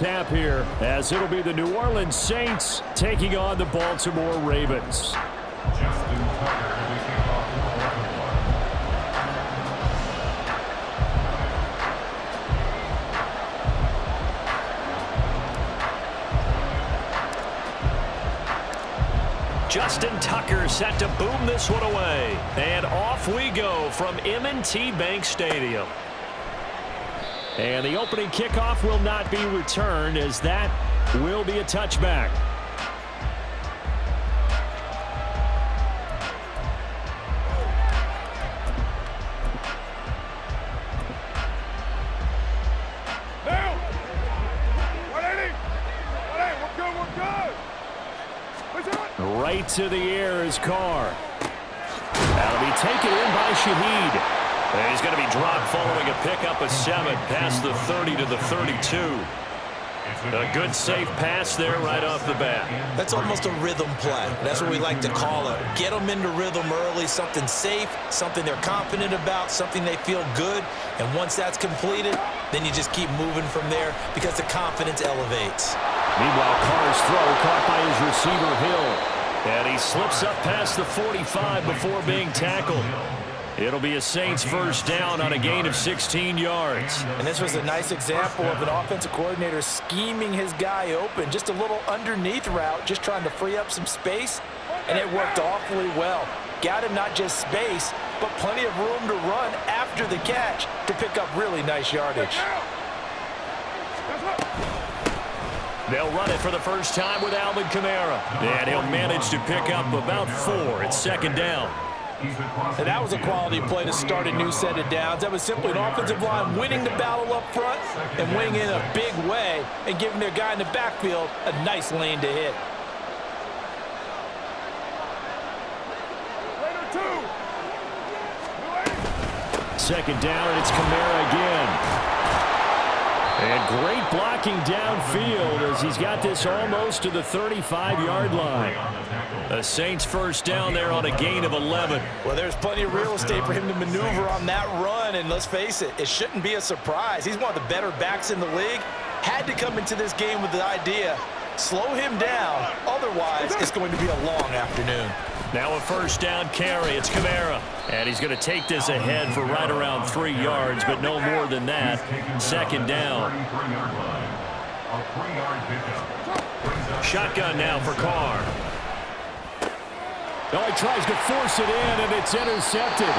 Tap here as it'll be the New Orleans Saints taking on the Baltimore Ravens. Justin Tucker set to boom this one away. And off we go from M&T Bank Stadium. And the opening kickoff will not be returned, as that will be a touchback. Right to the air is Carr. That'll be taken in by Shaheed. And he's going to be dropped following a pickup of 7 past the 30 to the 32. A good safe pass there right off the bat. That's almost a rhythm play. That's what we like to call it. Get them into rhythm early, something safe, something they're confident about, something they feel good. And once that's completed, then you just keep moving from there because the confidence elevates. Meanwhile, Carr's throw caught by his receiver, Hill. And he slips up past the 45 before being tackled. It'll be a Saints first down on a gain of 16 yards. And this was a nice example of an offensive coordinator scheming his guy open. Just a little underneath route, just trying to free up some space, and it worked awfully well. Got him not just space, but plenty of room to run after the catch to pick up really nice yardage. They'll run it for the first time with Alvin Kamara. And he'll manage to pick up about 4 at second down. And that was a quality play to start a new set of downs. That was simply an offensive line winning the battle up front and winning in a big way and giving their guy in the backfield a nice lane to hit. Second down, and it's Kamara again. And great blocking downfield as he's got this almost to the 35-yard line. The Saints first down there on a gain of 11. Well, there's plenty of real estate for him to maneuver on that run, and let's face it, it shouldn't be a surprise. He's one of the better backs in the league. Had to come into this game with the idea, slow him down, otherwise it's going to be a long afternoon. Now a first down carry. It's Kamara. And he's going to take this ahead for right around 3 yards, but no more than that. Second down. Shotgun now for Carr. Oh, he tries to force it in, and it's intercepted.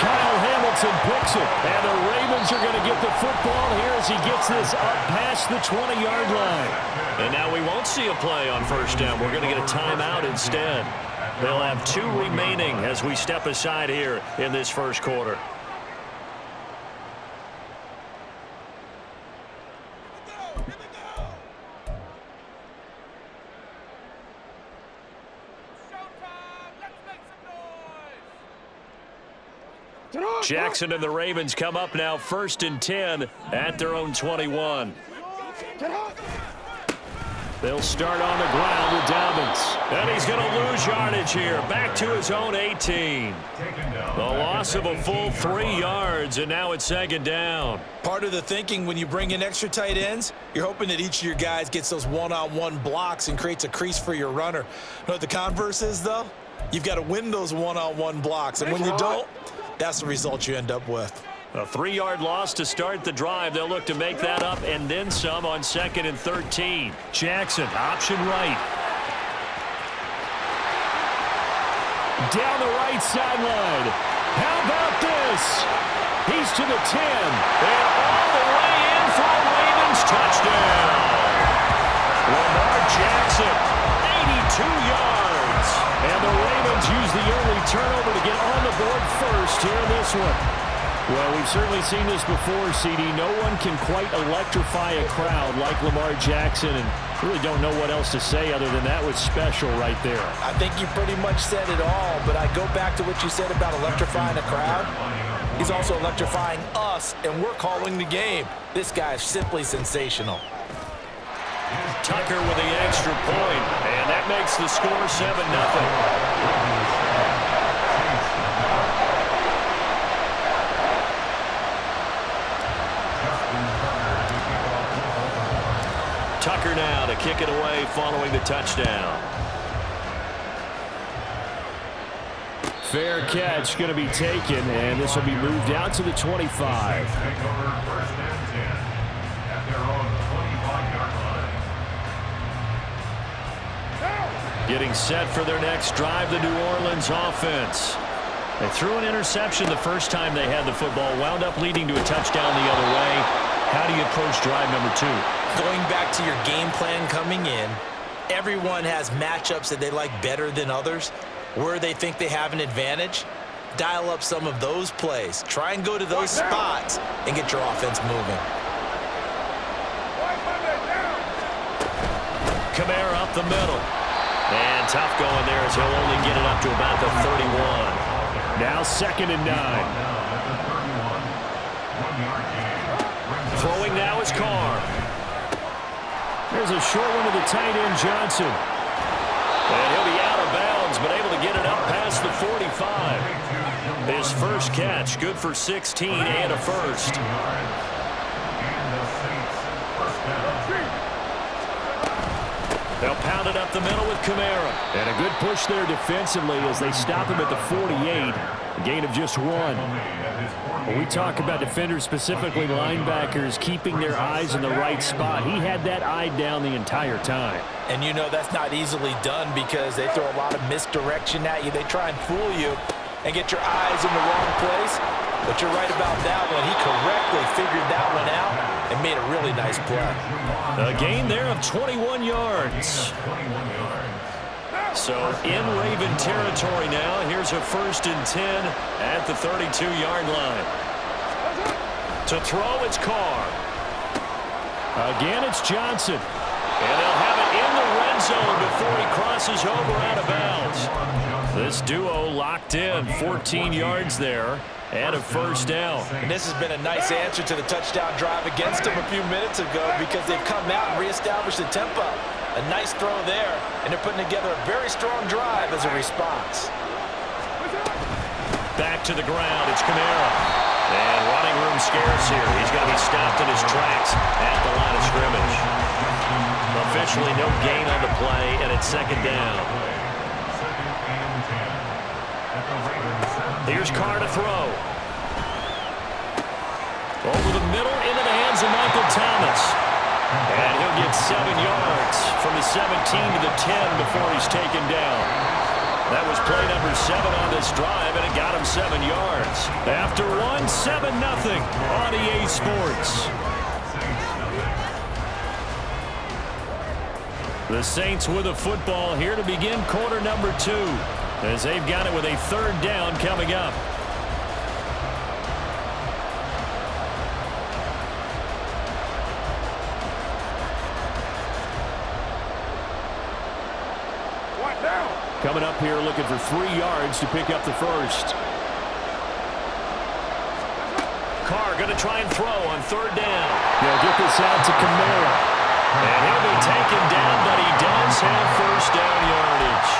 Kyle Hamilton picks it, and the Ravens are going to get the football here as he gets this up past the 20-yard line. And now we won't see a play on first down. We're going to get a timeout instead. They'll have 2 remaining as we step aside here in this first quarter. Jackson and the Ravens come up now 1st and 10 at their own 21. They'll start on the ground with Dobbins. And he's going to lose yardage here. Back to his own 18. The loss of a full 3 yards, and now it's second down. Part of the thinking when you bring in extra tight ends, you're hoping that each of your guys gets those one-on-one blocks and creates a crease for your runner. You know what the converse is, though? You've got to win those one-on-one blocks, and when you don't, that's the result you end up with. A 3-yard loss to start the drive. They'll look to make that up and then some on 2nd and 13. Jackson, option right. Down the right sideline. How about this? He's to the 10. And all the way in for a Ravens touchdown. Lamar Jackson, 82 yards. And the Ravens use the early turnover to get on the board first here in this one. Well, we've certainly seen this before, CD. No one can quite electrify a crowd like Lamar Jackson, and really don't know what else to say other than that was special right there. I think you pretty much said it all, but I go back to what you said about electrifying a crowd. He's also electrifying us, and we're calling the game. This guy is simply sensational. Tucker with the extra point, and that makes the score 7-0. Tucker now to kick it away following the touchdown. Fair catch going to be taken, and this will be moved out to the 25. Getting set for their next drive, the New Orleans offense. They threw an interception the first time they had the football, wound up leading to a touchdown the other way. How do you approach drive number 2? Going back to your game plan coming in, everyone has matchups that they like better than others. Where they think they have an advantage, dial up some of those plays. Try and go to those spots and get your offense moving. Kamara up the middle. And tough going there as he'll only get it up to about the 31. Now 2nd and 9. Throwing now is Carr. There's a short one to the tight end, Johnson. And he'll be out of bounds, but able to get it up past the 45. His first catch, good for 16 and a first. They'll pound it up the middle with Kamara. And a good push there defensively as they stop him at the 48. A gain of just 1. When we talk about defenders, specifically linebackers, keeping their eyes in the right spot, he had that eye down the entire time. And you know that's not easily done because they throw a lot of misdirection at you. They try and fool you and get your eyes in the wrong place. But you're right about that one. He correctly figured that one out and made a really nice play. A gain there of 21 yards. So in Raven territory now. Here's a 1st and 10 at the 32-yard line. To throw, it's Carr. Again, it's Johnson. And they'll have it in the red zone before he crosses over out of bounds. This duo locked in, 14 yards there, and a 1st down. And this has been a nice answer to the touchdown drive against them a few minutes ago because they've come out and reestablished the tempo. A nice throw there, and they're putting together a very strong drive as a response. Back to the ground, it's Kamara. And running room scarce here. He's going to be stopped in his tracks at the line of scrimmage. Officially no gain on the play, and it's 2nd down. Here's Carr to throw. Over the middle, into the hands of Michael Thomas. And he'll get 7 yards from the 17 to the 10 before he's taken down. That was play number 7 on this drive, and it got him 7 yards. After 7-0 on EA Sports. The Saints with a football here to begin quarter number 2, as they've got it with a 3rd down coming up. Coming up here looking for 3 yards to pick up the 1st. Carr going to try and throw on 3rd down. They'll get this out to Kamara. And he'll be taken down, but he does have 1st down yardage.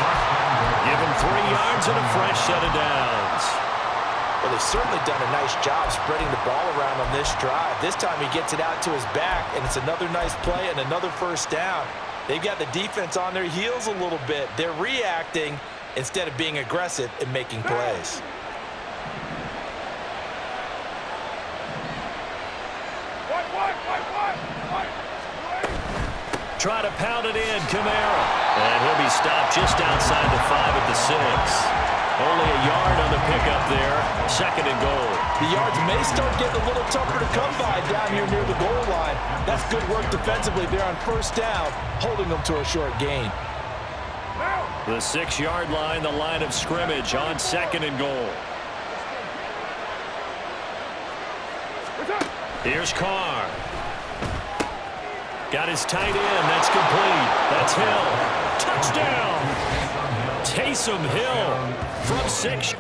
Give him 3 yards and a fresh set of downs. Well, they've certainly done a nice job spreading the ball around on this drive. This time he gets it out to his back, and it's another nice play and another 1st down. They've got the defense on their heels a little bit. They're reacting instead of being aggressive and making plays. Try to pound it in, Kamara. And he'll be stopped just outside the 5 at the 6. Only a yard on the pickup there. 2nd and goal. The yards may start getting a little tougher to come by down here near the goal line. That's good work defensively there on 1st down, holding them to a short gain. The 6-yard line, the line of scrimmage on 2nd and goal. Here's Carr. Got his tight end. That's complete. That's Hill. Touchdown. Taysom Hill from 6.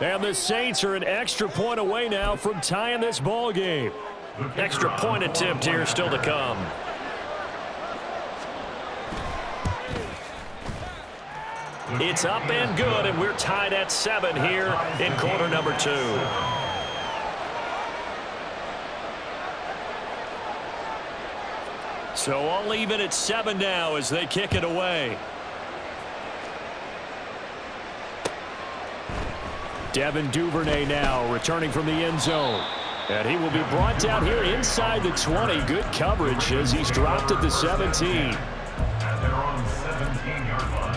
And the Saints are an extra point away now from tying this ball game. Extra point attempt here still to come. It's up and good, and we're tied at 7 here in quarter number 2. So all even at 7 now as they kick it away. Devin Duvernay now returning from the end zone. And he will be brought down here inside the 20. Good coverage as he's dropped at the 17. And they're on the 17-yard line.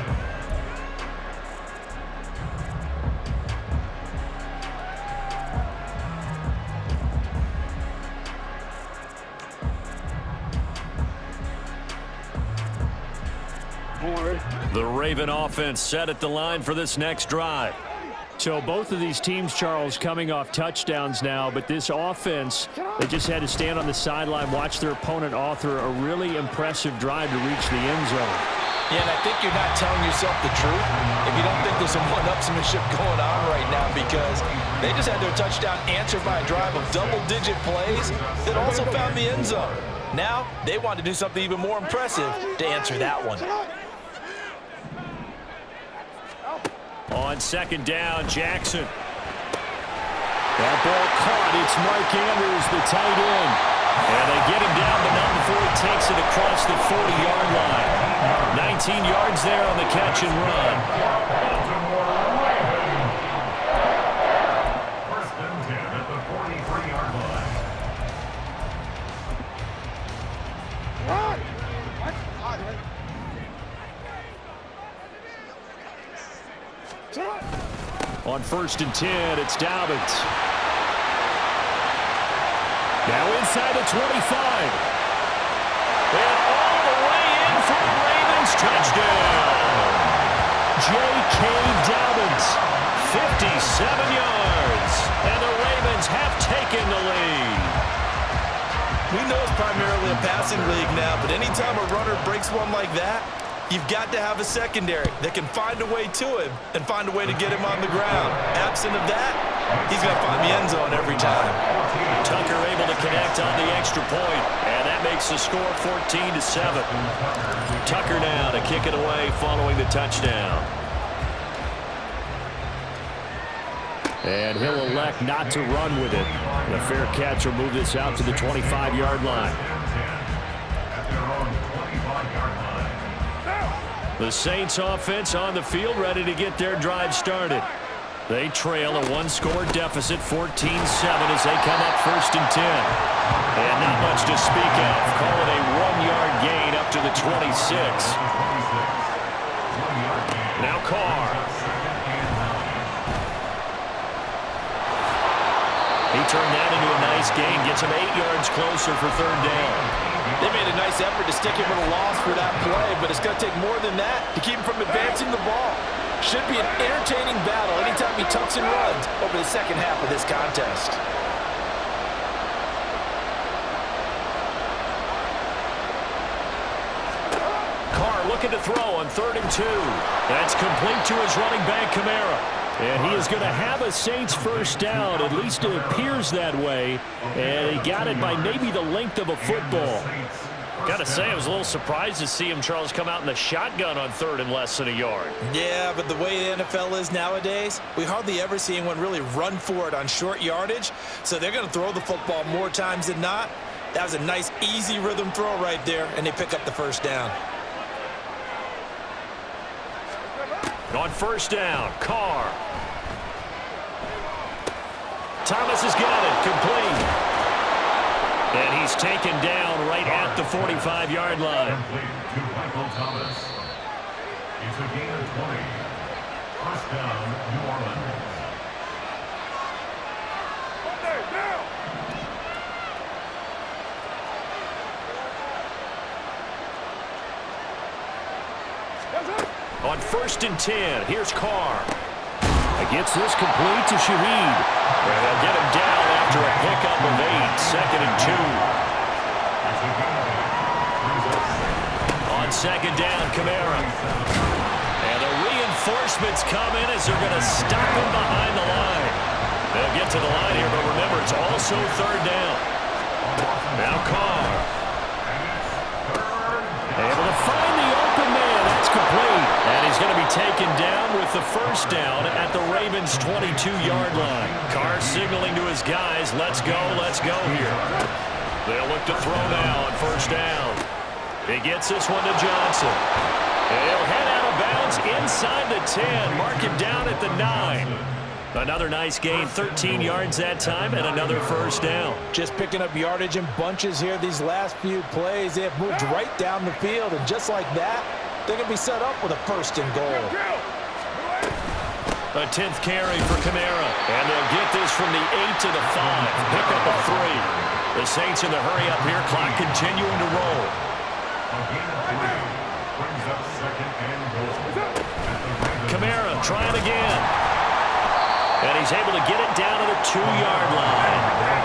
The Raven offense set at the line for this next drive. So both of these teams, Charles, coming off touchdowns now, but this offense, they just had to stand on the sideline, watch their opponent author a really impressive drive to reach the end zone. Yeah, and I think you're not telling yourself the truth if you don't think there's some one-upsmanship going on right now, because they just had their touchdown answered by a drive of double-digit plays that also found the end zone. Now, they want to do something even more impressive to answer that one. On second down, Jackson. That ball caught. It's Mark Andrews, the tight end. And they get him down, but not before he takes it across the 40-yard line. 19 yards there on the catch and run. First and 10 at the 43-yard line. On first and 10, it's Dobbins. Now inside the 25. And all the way in for the Ravens. Touchdown. J.K. Dobbins, 57 yards. And the Ravens have taken the lead. We know it's primarily a passing league now, but anytime a runner breaks one like that, you've got to have a secondary that can find a way to him and find a way to get him on the ground. Absent of that, he's going to find the end zone every time. Tucker able to connect on the extra point, and that makes the score 14-7. Tucker now to kick it away following the touchdown. And he'll elect not to run with it. And a fair catch will move this out to the 25-yard line. The Saints offense on the field ready to get their drive started. They trail a one-score deficit, 14-7, as they come up first and 10. And not much to speak of. Call it a 1-yard gain up to the 26. Now Carr. He turned that into a nice gain, gets him 8 yards closer for third down. They made a nice effort to stick him with a loss for that play, but it's going to take more than that to keep him from advancing the ball. Should be an entertaining battle anytime he tucks and runs over the second half of this contest. Carr looking to throw on 3rd and 2. That's complete to his running back, Kamara. And he is going to have a Saints first down. At least it appears that way. And he got it by maybe the length of a football. Got to say, I was a little surprised to see him, Charles, come out in the shotgun on 3rd and less than a yard. Yeah, but the way the NFL is nowadays, we hardly ever see anyone really run for it on short yardage. So they're going to throw the football more times than not. That was a nice, easy rhythm throw right there, and they pick up the first down. On first down, Carr. Thomas has got it, complete. And he's taken down right at the 45-yard line. Complete to Michael Thomas. It's a gain of 20. First down, New Orleans. On first and 10, here's Carr. Gets this complete to Shaheed. And they'll get him down after a pickup of 8, 2nd and 2. On second down, Kamara. And the reinforcements come in as they're going to stop him behind the line. They'll get to the line here, but remember, it's also third down. Now Carr. Able to find the open man. That's complete. And he's going to be taken down with the first down at the Ravens' 22-yard line. Carr signaling to his guys, let's go here. They'll look to throw now on first down. He gets this one to Johnson. And he'll head out of bounds inside the 10. Mark him down at the 9. Another nice gain, 13 yards that time, and another first down. Just picking up yardage in bunches here these last few plays. They have moved right down the field, and just like that, they're going to be set up with a first and goal. A 10th carry for Kamara, and they'll get this from the 8 to the 5. Pick up a 3. The Saints in the hurry up here, clock continuing to roll. Kamara trying again. And he's able to get it down to the 2-yard line.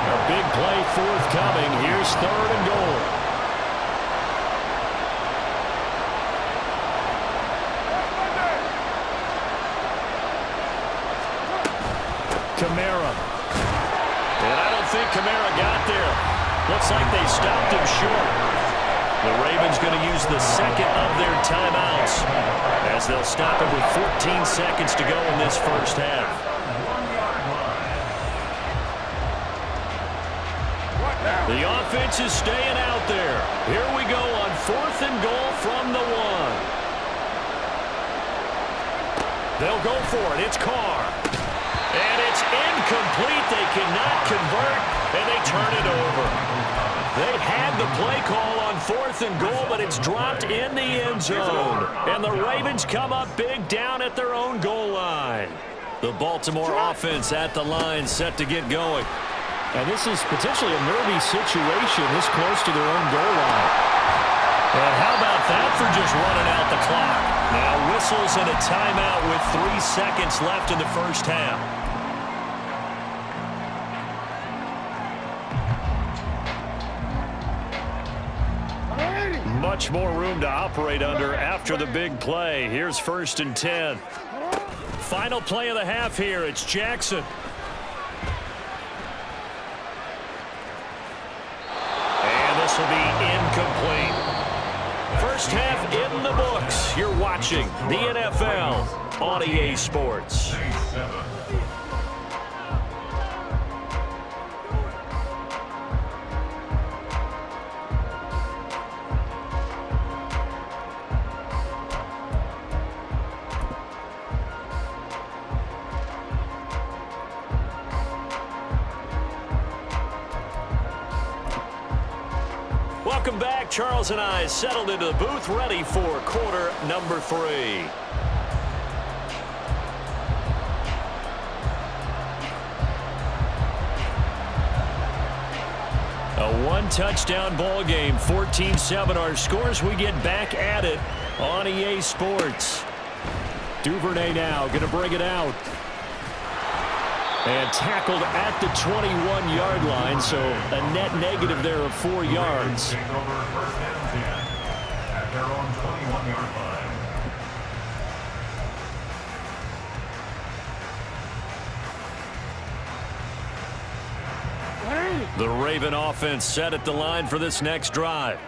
A big play forthcoming. Here's third and goal. Kamara. And I don't think Kamara got there. Looks like they stopped him short. The Ravens going to use the second of their timeouts as they'll stop him with 14 seconds to go in this first half. The offense is staying out there. Here we go on 4th and goal from the 1. They'll go for it. It's Carr. And it's incomplete. They cannot convert, and they turn it over. They had the play call on 4th and goal, but it's dropped in the end zone. And the Ravens come up big down at their own goal line. The Baltimore offense at the line set to get going. And this is potentially a nervy situation this close to their own goal line. And how about that for just running out the clock? Now whistles and a timeout with 3 seconds left in the first half. Much more room to operate under after the big play. Here's 1st and 10. Final play of the half here. It's Jackson. This will be incomplete. First half in the books. You're watching the NFL on EA Sports. Welcome back. Charles and I settled into the booth, ready for quarter number 3. A one-touchdown ball game, 14-7 our scores. We get back at it on EA Sports. Duvernay now going to bring it out. And tackled at the 21-yard line, so a net negative there of 4 yards. Take over 1st and 10 at their own 21-yard line. The Raven offense set at the line for this next drive.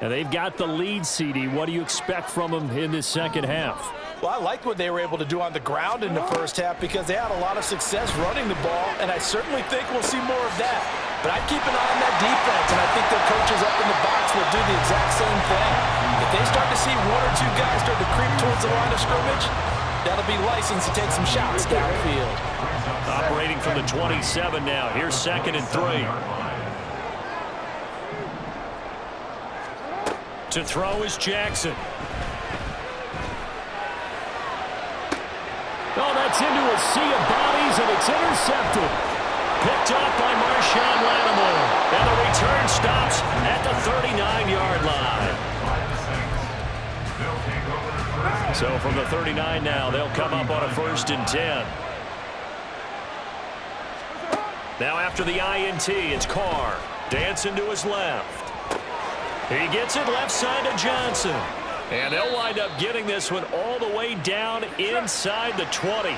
And they've got the lead, CD. What do you expect from them in this second half? Well, I like what they were able to do on the ground in the first half because they had a lot of success running the ball, and I certainly think we'll see more of that. But I'd keep an eye on that defense, and I think their coaches up in the box will do the exact same thing. If they start to see 1 or 2 guys start to creep towards the line of scrimmage, that'll be licensed to take some shots downfield. Operating from the 27 now. Here's 2nd and 3. To throw is Jackson. Oh, that's into a sea of bodies, and it's intercepted. Picked up by Marshawn Lattimore. And the return stops at the 39-yard line. So from the 39 now, they'll come up on a 1st and 10. Now after the INT, it's Carr. Dancing to his left. He gets it left side to Johnson. And they'll wind up getting this one all the way down inside the 20.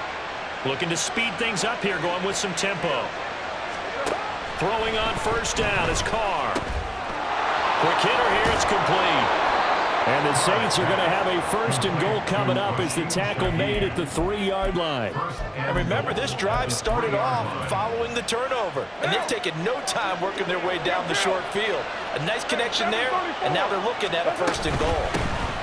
Looking to speed things up here, going with some tempo. Throwing on first down is Carr. Quick hitter here, it's complete. And the Saints are going to have a 1st and goal coming up as the tackle made at the 3-yard line. And remember, this drive started off following the turnover, and they've taken no time working their way down the short field. A nice connection there, and now they're looking at a 1st and goal.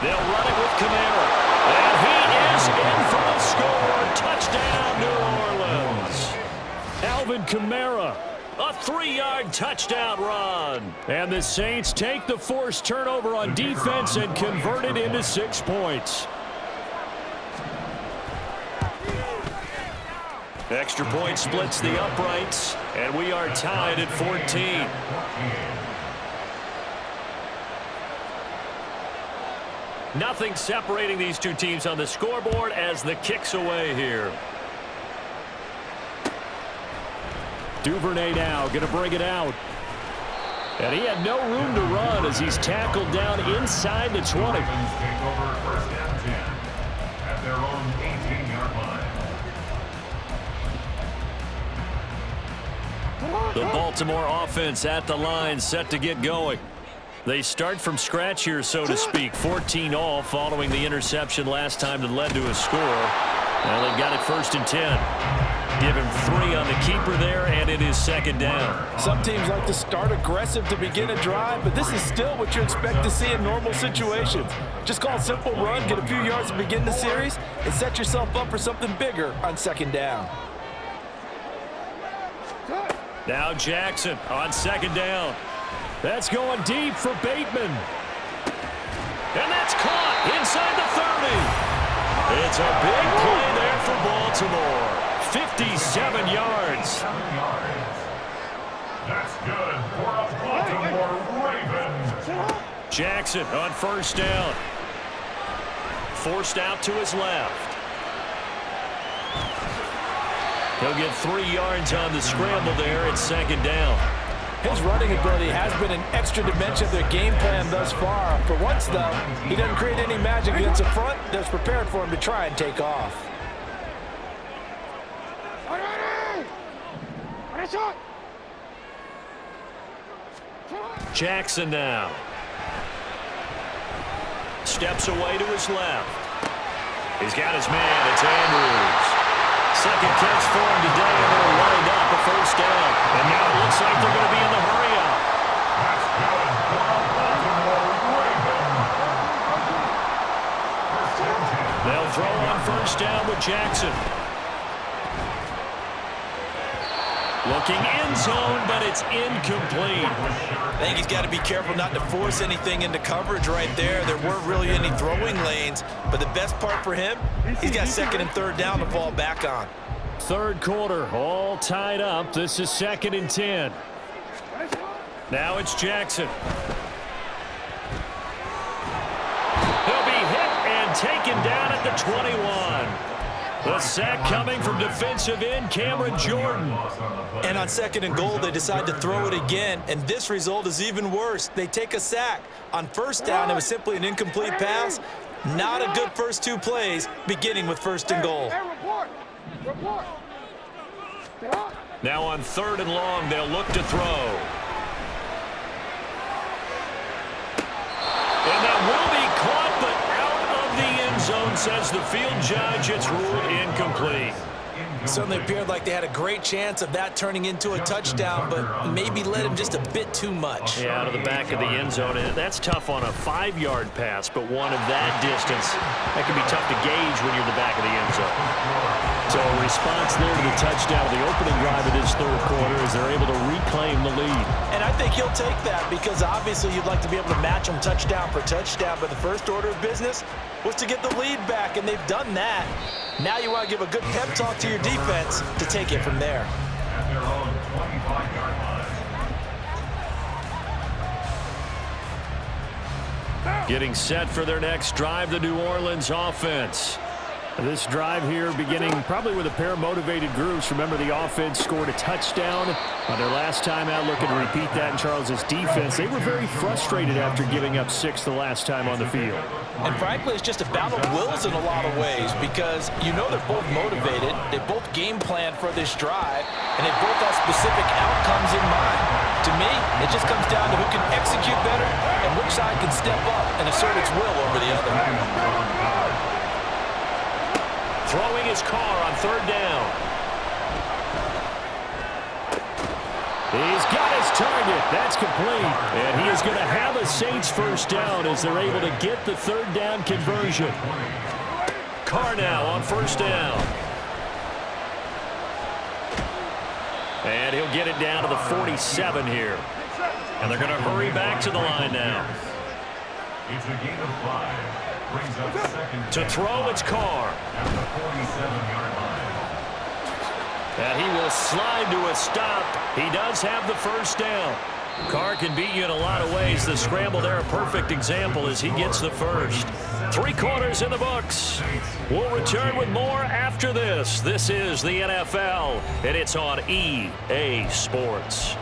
They'll run it with Kamara. And he is in for the score. Touchdown, New Orleans. Alvin Kamara. A 3-yard touchdown run. And the Saints take the forced turnover on defense and convert it into 6 points. Extra point splits the uprights, and we are tied at 14. Nothing separating these two teams on the scoreboard as the kick's away here. Duvernay now going to bring it out. And he had no room to run as he's tackled down inside the 20. Take over 1st and 10 at their own 18-yard line. The Baltimore offense at the line, set to get going. They start from scratch here, so to speak. 14 all following the interception last time that led to a score. Well, they've got it 1st and 10. Give him 3 on the keeper there, and it is 2nd down. Some teams like to start aggressive to begin a drive, but this is still what you expect to see in normal situations. Just call a simple run, get a few yards to begin the series, and set yourself up for something bigger on 2nd down. Now Jackson on 2nd down. That's going deep for Bateman. And that's caught inside the 30. It's a big play there for Baltimore. 57 yards. 7 yards. That's good for a Baltimore Ravens. Jackson on 1st down. Forced out to his left. He'll get 3 yards on the scramble there at 2nd down. His running ability has been an extra dimension of their game plan thus far. For once, though, he doesn't create any magic against the front that's prepared for him to try and take off. Jackson now. Steps away to his left. He's got his man. It's Andrews. 2nd catch for him today, and they're lined up a 1st down. And now it looks like they're going to be in the hurry-up. That's good for a Baltimore Ravens. They'll throw on 1st down with Jackson. Looking end zone, but it's incomplete. I think he's got to be careful not to force anything into coverage right there. There weren't really any throwing lanes, but the best part for him, he's got 2nd and 3rd down to fall back on. 3rd quarter, all tied up. This is 2nd and 10. Now it's Jackson. He'll be hit and taken down at the 21. The sack coming from defensive end Cameron Jordan. And on 2nd and goal, they decide to throw it again, and this result is even worse. They take a sack. On 1st down, it was simply an incomplete pass. Not a good first 2 plays, beginning with 1st and goal. Now on 3rd and long, they'll look to throw. And that will be caught, but out of the end zone, says the field judge. It's ruled incomplete. Certainly appeared like they had a great chance of that turning into a touchdown, but maybe led him just a bit too much. Yeah, out of the back of the end zone. And that's tough on a 5-yard pass, but one of that distance, that can be tough to gauge when you're in the back of the end zone. So a response there to the touchdown of the opening drive of this 3rd quarter as they're able to reclaim the lead. And I think he'll take that because obviously you'd like to be able to match them touchdown for touchdown, but the first order of business was to get the lead back, and they've done that. Now you want to give a good pep talk to your defense to take it from there. At their own 25-yard line. Getting set for their next drive, the New Orleans offense. This drive here beginning probably with a pair of motivated groups. Remember, the offense scored a touchdown on their last time out. Looking to repeat that in Charles's defense. They were very frustrated after giving up 6 the last time on the field. And frankly, it's just a battle of wills in a lot of ways because you know they're both motivated. They both game plan for this drive, and they both have specific outcomes in mind. To me, it just comes down to who can execute better and which side can step up and assert its will over the other. Throwing his car on 3rd down. He's got his target. That's complete. And he is going to have a Saints first down as they're able to get the 3rd down conversion. Carr now on 1st down. And he'll get it down to the 47 here. And they're going to hurry back to the line now. It's a gain of 5. Brings up 2nd. To throw, it's Carr. At the 47-yard line. And he will slide to a stop. He does have the first down. Carr can beat you in a lot of ways. The scramble there, a perfect example as he gets the first. 3 quarters in the books. We'll return with more after this. This is the NFL, and it's on EA Sports.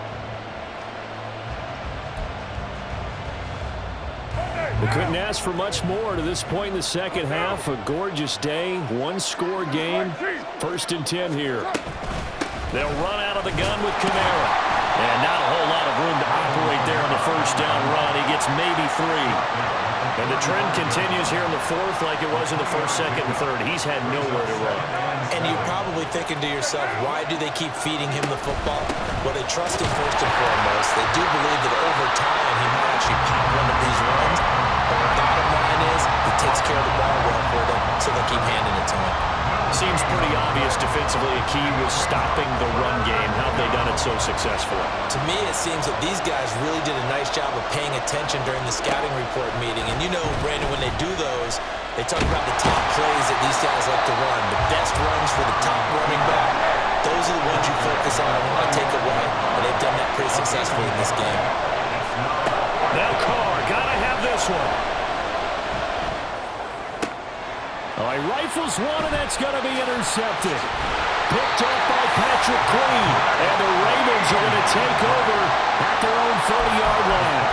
We couldn't ask for much more to this point in the second half. A gorgeous day, 1-score game. 1st and 10 here. They'll run out of the gun with Kamara. And not a whole lot of room to operate there on the first down run. He gets maybe 3. And the trend continues here in the 4th like it was in the 1st, 2nd, and 3rd. He's had nowhere to run. And you're probably thinking to yourself, why do they keep feeding him the football? Well, they trust him first and foremost. They do believe that over time he might actually pop one of these runs. But the bottom line is he takes care of the ball well for them, so they keep handing it to him. Seems pretty obvious defensively a key was stopping the run game. How have they done it so successfully? To me, it seems that these guys really did a nice job of paying attention during the scouting report meeting. And you know, Brandon, when they do those, they talk about the top plays that these guys like to run, the best runs for the top running back. Those are the ones you focus on and want to take away. And they've done that pretty successfully in this game. Now Carr, gotta have this one. Oh, he rifles one, and that's going to be intercepted. Picked up by Patrick Queen. And the Ravens are going to take over at their own 30-yard line.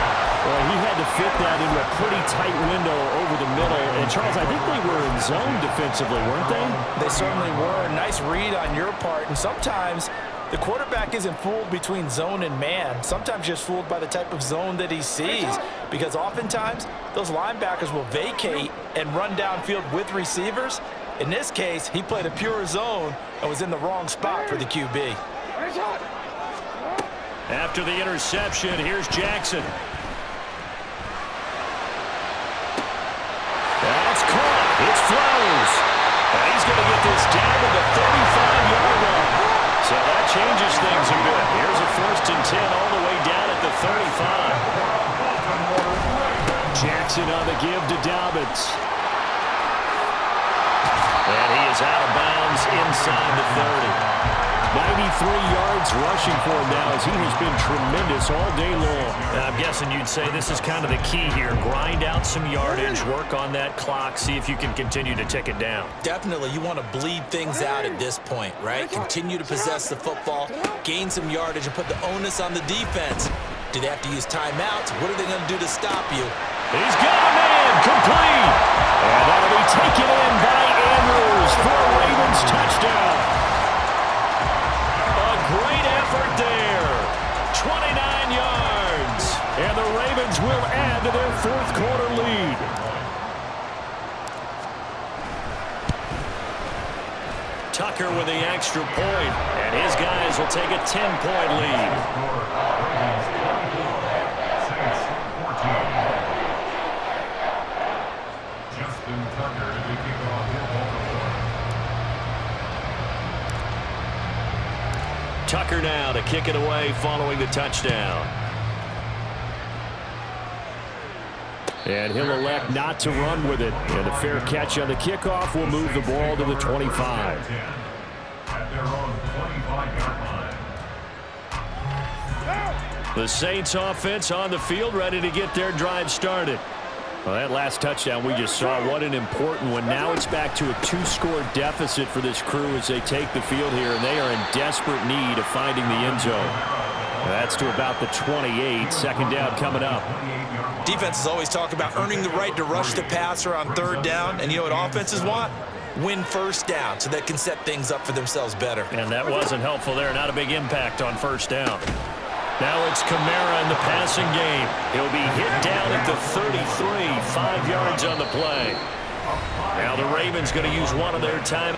Well, he had to fit that into a pretty tight window over the middle. And, Charles, I think they were in zone defensively, weren't they? They certainly were. Nice read on your part. And sometimes the quarterback isn't fooled between zone and man. Sometimes just fooled by the type of zone that he sees. Because oftentimes, those linebackers will vacate and run downfield with receivers. In this case, he played a pure zone and was in the wrong spot for the QB. After the interception, here's Jackson. That's caught. It's Flowers. And he's going to get this down to the 35-yard line. So that changes things a bit. Here's a 1st and 10 all the way down at the 35. Jackson on the give to Dobbins. And he is out of bounds inside the 30. 93 yards rushing for him now as he has been tremendous all day long. I'm guessing you'd say this is kind of the key here. Grind out some yardage, work on that clock, see if you can continue to tick it down. Definitely, you want to bleed things out at this point, right? Continue to possess the football, gain some yardage, and put the onus on the defense. Do they have to use timeouts? What are they going to do to stop you? He's got a man, complete. And that'll be taken in by Andrews for a Ravens touchdown. A great effort there. 29 yards. And the Ravens will add to their 4th quarter lead. Tucker with the extra point, and his guys will take a 10-point lead. Tucker now to kick it away following the touchdown. And he'll elect not to run with it. And a fair catch on the kickoff will move the ball to the 25. At their own 25-yard line. The Saints offense on the field ready to get their drive started. Well, that last touchdown we just saw, what an important one. Now it's back to a 2-score deficit for this crew as they take the field here, and they are in desperate need of finding the end zone. That's to about the 28. Second down coming up. Defenses always talk about earning the right to rush the passer on third down, and you know what offenses want? Win first down so they can set things up for themselves better. And that wasn't helpful there. Not a big impact on first down. Now it's Kamara in the passing game. He'll be hit down at the 33, 5 yards on the play. Now the Ravens going to use one of their time.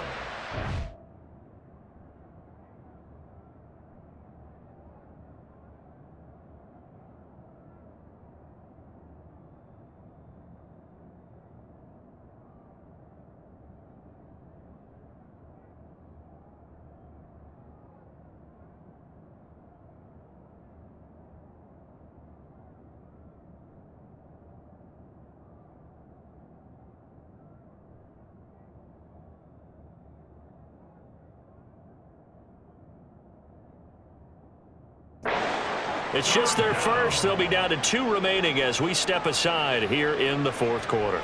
It's just their first. They'll be down to 2 remaining as we step aside here in the fourth quarter.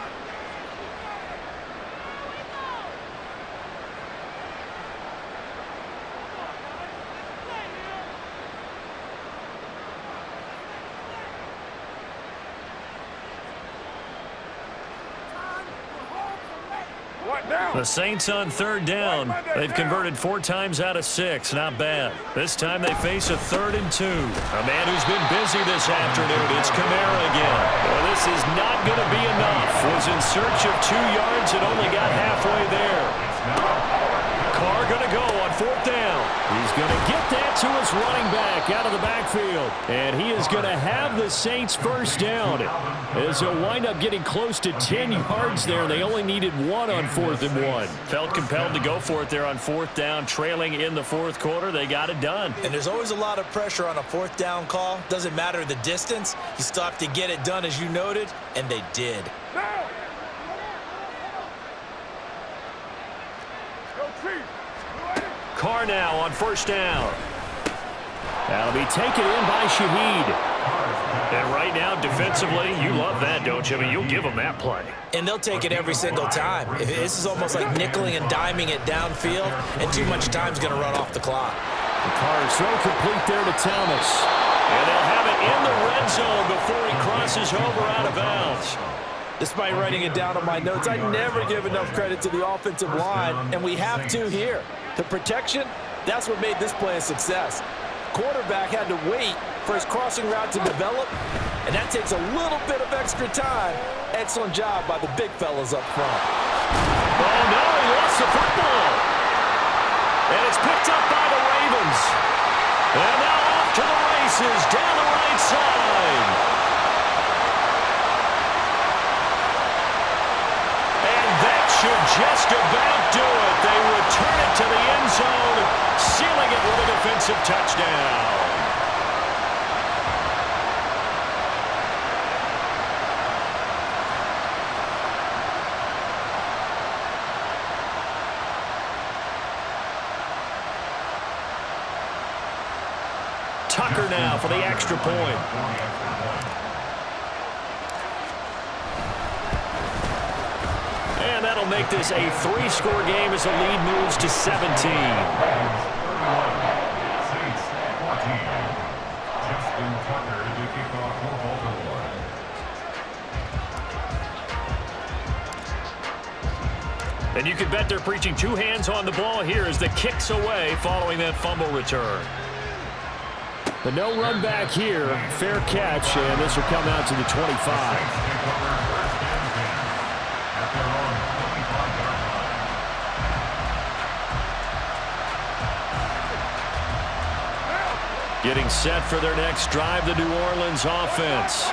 The Saints on third down. They've converted 4 times out of 6. Not bad. This time they face a 3rd and 2. A man who's been busy this afternoon. It's Kamara again. Well, this is not going to be enough. Was in search of 2 yards and only got halfway there. Carr going to go on 4th down. He's going to get that to his running back out of the backfield. And he is going to have the Saints first down. As they'll wind up getting close to 10 yards there. They only needed 1 on 4th and 1. Felt compelled to go for it there on 4th down. Trailing in the fourth quarter. They got it done. And there's always a lot of pressure on a 4th down call. Doesn't matter the distance. You still have to get it done as you noted. And they did. Carr now on 1st down. That'll be taken in by Shaheed. And right now, defensively, you love that, don't you? I mean, you'll give them that play. And they'll take it every single time. This is almost like nickeling and diming it downfield, and too much time's going to run off the clock. The Carr is so complete there to Thomas. And they'll have it in the red zone before he crosses over out of bounds. Despite writing it down on my notes, I never give enough credit to the offensive line, and we have to here. The protection, that's what made this play a success. Quarterback had to wait for his crossing route to develop, and that takes a little bit of extra time. Excellent job by the big fellas up front. Oh, no, he lost the football. And it's picked up by the Ravens. And now off to the races down the right side. And that should just about do it. They return it to the end zone, sealing it with a defensive touchdown. Tucker now for the extra point. And that'll make this a 3-score game as the lead moves to 17. Saints 14. Justin Tucker to kick off for Baltimore. And you can bet they're preaching 2 hands on the ball here as the kick's away following that fumble return. The no run back here, fair catch, and this will come out to the 25. Getting set for their next drive, the New Orleans offense.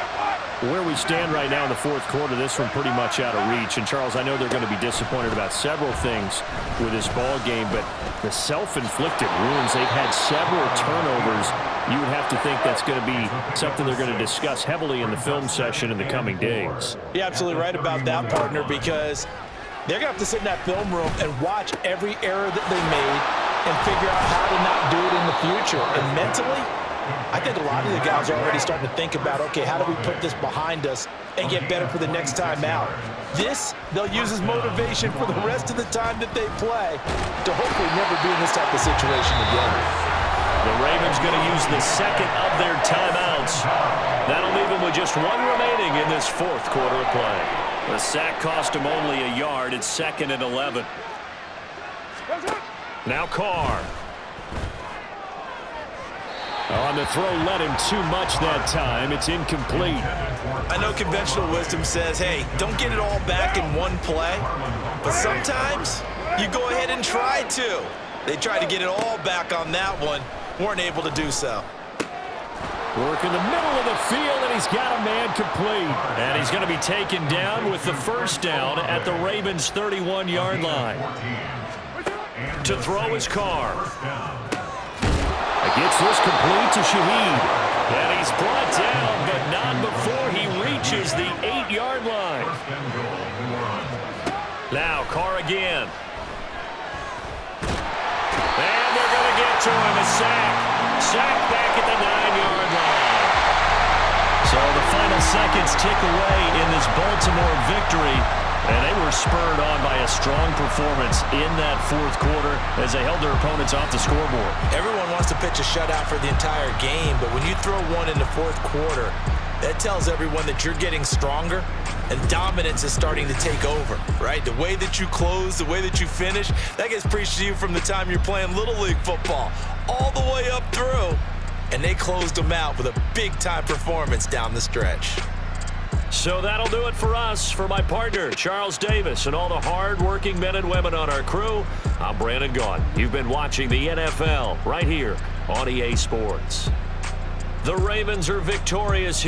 Where we stand right now in the fourth quarter, this one pretty much out of reach. And, Charles, I know they're going to be disappointed about several things with this ball game, but the self-inflicted wounds, they've had several turnovers. You would have to think that's going to be something they're going to discuss heavily in the film session in the coming days. You're absolutely right about that, partner, because they're going to have to sit in that film room and watch every error that they made and figure out how to not do it in the future. And mentally, I think a lot of the guys are already starting to think about, okay, how do we put this behind us and get better for the next time out? This, they'll use as motivation for the rest of the time that they play to hopefully never be in this type of situation again. The Ravens going to use the second of their timeouts. That'll leave them with just one remaining in this fourth quarter of play. The sack cost him only a yard. It's 2nd and 11. Now Carr. On the throw, led him too much that time. It's incomplete. I know conventional wisdom says, hey, don't get it all back in one play. But sometimes you go ahead and try to. They tried to get it all back on that one. Weren't able to do so. Work in the middle of the field, and he's got a man complete. And he's going to be taken down with the first down at the Ravens' 31-yard line. To throw is Carr. Gets this complete to Shaheed. And he's brought down, but not before he reaches the 8-yard line. Now Carr again. And they're going to get to him. A sack. Sack back at the 9-yard line. So the final seconds tick away in this Baltimore victory. And they were spurred on by a strong performance in that fourth quarter as they held their opponents off the scoreboard. Everyone wants to pitch a shutout for the entire game, but when you throw one in the fourth quarter, that tells everyone that you're getting stronger and dominance is starting to take over, right? The way that you close, the way that you finish, that gets preached to you from the time you're playing Little League football all the way up through, and they closed them out with a big-time performance down the stretch. So that'll do it for us. For my partner, Charles Davis, and all the hard-working men and women on our crew, I'm Brandon Gaudin. You've been watching the NFL right here on EA Sports. The Ravens are victorious